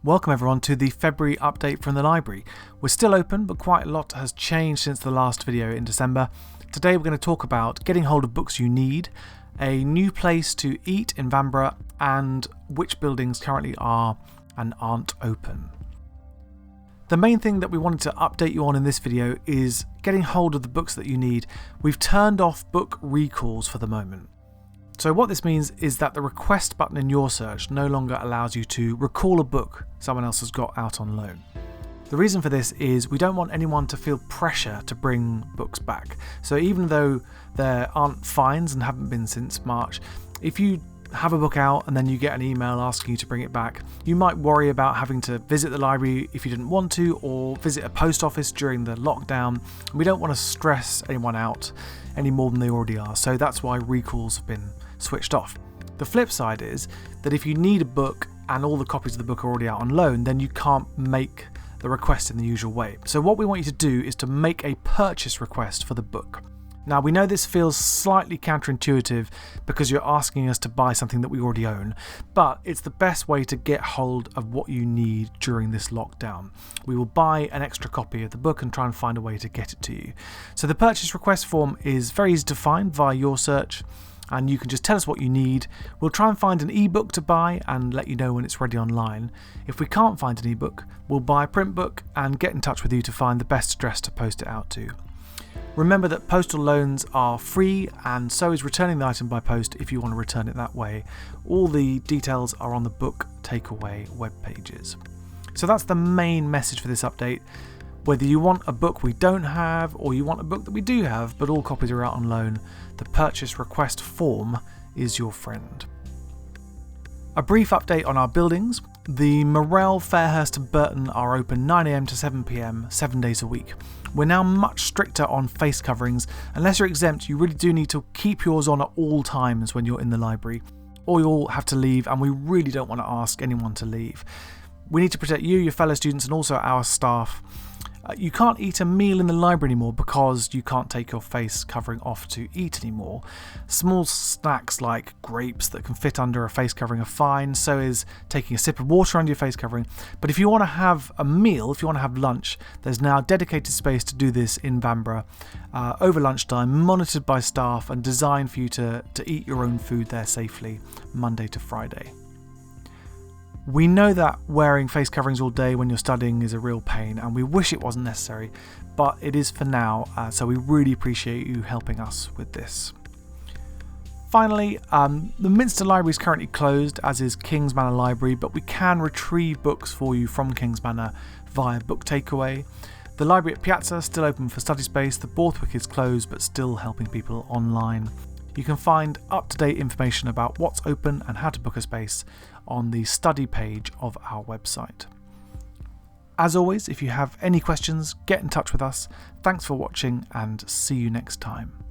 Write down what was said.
Welcome everyone to the February update from the library. We're still open, but quite a lot has changed since the last video in December. Today we're going to talk about getting hold of books you need, a new place to eat in Vanbrugh, and which buildings currently are and aren't open. The main thing that we wanted to update you on in this video is getting hold of the books that you need. We've turned off book recalls for the moment. So what this means is that the request button in your search no longer allows you to recall a book someone else has got out on loan. The reason for this is we don't want anyone to feel pressure to bring books back. So even though there aren't fines and haven't been since March, if you have a book out and then you get an email asking you to bring it back, you might worry about having to visit the library if you didn't want to, or visit a post office during the lockdown. We don't want to stress anyone out any more than they already are, so that's why recalls have been switched off. The flip side is that if you need a book and all the copies of the book are already out on loan, then you can't make the request in the usual way. So what we want you to do is to make a purchase request for the book. Now we know this feels slightly counterintuitive because you're asking us to buy something that we already own, but it's the best way to get hold of what you need during this lockdown. We will buy an extra copy of the book and try and find a way to get it to you. So the purchase request form is very easy to find via your search, and you can just tell us what you need. We'll try and find an ebook to buy and let you know when it's ready online. If we can't find an ebook, we'll buy a print book and get in touch with you to find the best address to post it out to. Remember that postal loans are free, and so is returning the item by post if you want to return it that way. All the details are on the book takeaway web pages. So that's the main message for this update. Whether you want a book we don't have or you want a book that we do have but all copies are out on loan, the purchase request form is your friend. A brief update on our buildings. The Morell, Fairhurst and Burton are open 9 AM to 7 PM 7 days a week. We're now much stricter on face coverings. Unless you're exempt, you really do need to keep yours on at all times when you're in the library, or you'll have to leave, and we really don't want to ask anyone to leave. We need to protect you, your fellow students, and also our staff. You can't eat a meal in the library anymore because you can't take your face covering off to eat anymore. Small snacks like grapes that can fit under a face covering are fine, so is taking a sip of water under your face covering. But if you want to have a meal, if you want to have lunch, there's now dedicated space to do this in Vanbrugh over lunchtime, monitored by staff and designed for you to eat your own food there safely, Monday to Friday. We know that wearing face coverings all day when you're studying is a real pain, and we wish it wasn't necessary, but it is for now, so we really appreciate you helping us with this. Finally, the Minster Library is currently closed, as is Kings Manor Library, but we can retrieve books for you from Kings Manor via book takeaway. The library at Piazza is still open for study space. The Borthwick is closed, but still helping people online. You can find up-to-date information about what's open and how to book a space on the study page of our website. As always, if you have any questions, get in touch with us. Thanks for watching and see you next time.